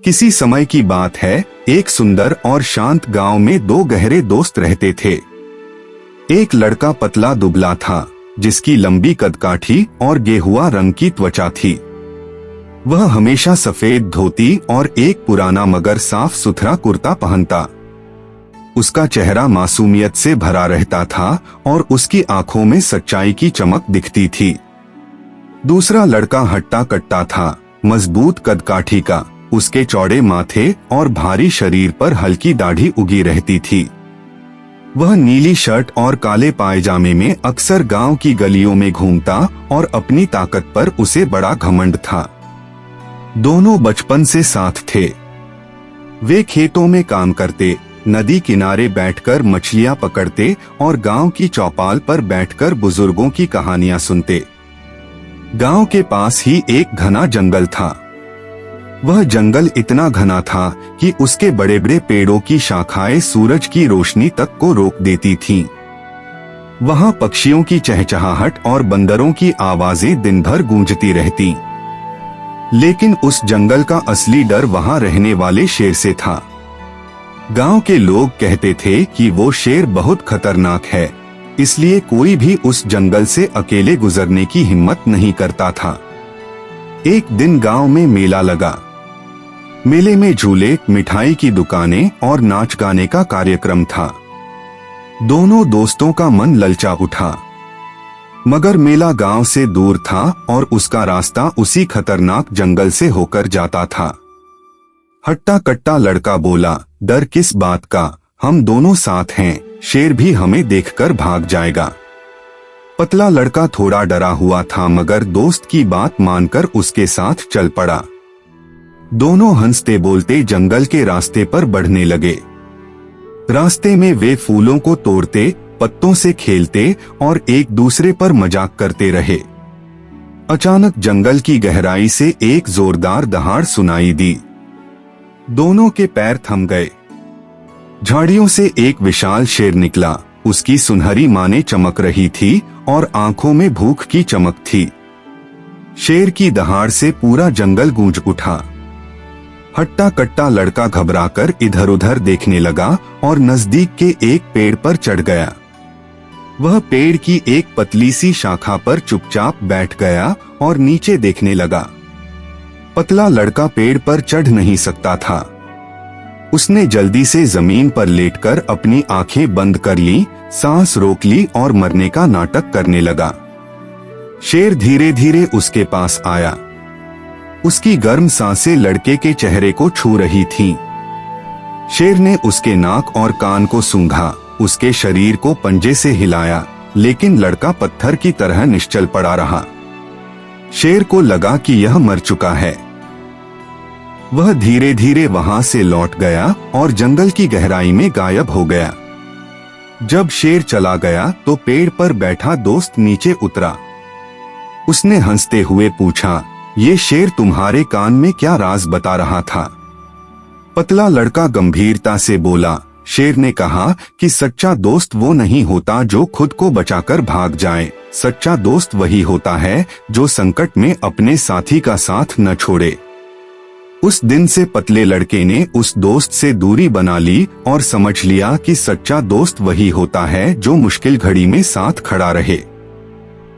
किसी समय की बात है, एक सुंदर और शांत गांव में दो गहरे दोस्त रहते थे। एक लड़का पतला दुबला था, जिसकी लंबी कदकाठी और गेहुआ रंग की त्वचा थी। वह हमेशा सफेद धोती और एक पुराना मगर साफ सुथरा कुर्ता पहनता। उसका चेहरा मासूमियत से भरा रहता था और उसकी आंखों में सच्चाई की चमक दिखती थी। दूसरा लड़का हट्टा कट्टा था, मजबूत कदकाठी का। उसके चौड़े माथे और भारी शरीर पर हल्की दाढ़ी उगी रहती थी। वह नीली शर्ट और काले पायजामे में अक्सर गांव की गलियों में घूमता और अपनी ताकत पर उसे बड़ा घमंड था। दोनों बचपन से साथ थे। वे खेतों में काम करते, नदी किनारे बैठकर मछलियां पकड़ते और गांव की चौपाल पर बैठकर बुजुर्गों की कहानियां सुनते। गांव के पास ही एक घना जंगल था। वह जंगल इतना घना था कि उसके बड़े बड़े पेड़ों की शाखाएं सूरज की रोशनी तक को रोक देती थीं। वहां पक्षियों की चहचहाहट और बंदरों की आवाजें दिन भर गूंजती रहती। लेकिन उस जंगल का असली डर वहां रहने वाले शेर से था। गांव के लोग कहते थे कि वो शेर बहुत खतरनाक है, इसलिए कोई भी उस जंगल से अकेले गुजरने की हिम्मत नहीं करता था। एक दिन गांव में मेला लगा। मेले में झूले, मिठाई की दुकानें और नाच गाने का कार्यक्रम था। दोनों दोस्तों का मन ललचा उठा, मगर मेला गांव से दूर था और उसका रास्ता उसी खतरनाक जंगल से होकर जाता था। हट्टा कट्टा लड़का बोला, डर किस बात का, हम दोनों साथ हैं, शेर भी हमें देखकर भाग जाएगा। पतला लड़का थोड़ा डरा हुआ था, मगर दोस्त की बात मानकर उसके साथ चल पड़ा। दोनों हंसते बोलते जंगल के रास्ते पर बढ़ने लगे। रास्ते में वे फूलों को तोड़ते, पत्तों से खेलते और एक दूसरे पर मजाक करते रहे। अचानक जंगल की गहराई से एक जोरदार दहाड़ सुनाई दी। दोनों के पैर थम गए। झाड़ियों से एक विशाल शेर निकला। उसकी सुनहरी माने चमक रही थी और आंखों में भूख की चमक थी। शेर की दहाड़ से पूरा जंगल गूंज उठा। हट्टा कट्टा लड़का घबराकर इधर उधर देखने लगा और नजदीक के एक पेड़ पर चढ़ गया। वह पेड़ की एक पतली सी शाखा पर चुपचाप बैठ गया और नीचे देखने लगा। पतला लड़का पेड़ पर चढ़ नहीं सकता था। उसने जल्दी से जमीन पर लेटकर अपनी आंखें बंद कर ली, सांस रोक ली और मरने का नाटक करने लगा। शेर धीरे धीरे उसके पास आया। उसकी गर्म सांसें लड़के के चेहरे को छू रही थीं। शेर ने उसके नाक और कान को सूंघा, उसके शरीर को पंजे से हिलाया, लेकिन लड़का पत्थर की तरह निश्चल पड़ा रहा। शेर को लगा कि यह मर चुका है। वह धीरे धीरे वहां से लौट गया और जंगल की गहराई में गायब हो गया। जब शेर चला गया तो पेड़ पर बैठा दोस्त नीचे उतरा। उसने हंसते हुए पूछा, ये शेर तुम्हारे कान में क्या राज बता रहा था? पतला लड़का गंभीरता से बोला, शेर ने कहा कि सच्चा दोस्त वो नहीं होता जो खुद को बचाकर भाग जाए। सच्चा दोस्त वही होता है जो संकट में अपने साथी का साथ न छोड़े। उस दिन से पतले लड़के ने उस दोस्त से दूरी बना ली और समझ लिया कि सच्चा दोस्त वही होता है जो मुश्किल घड़ी में साथ खड़ा रहे।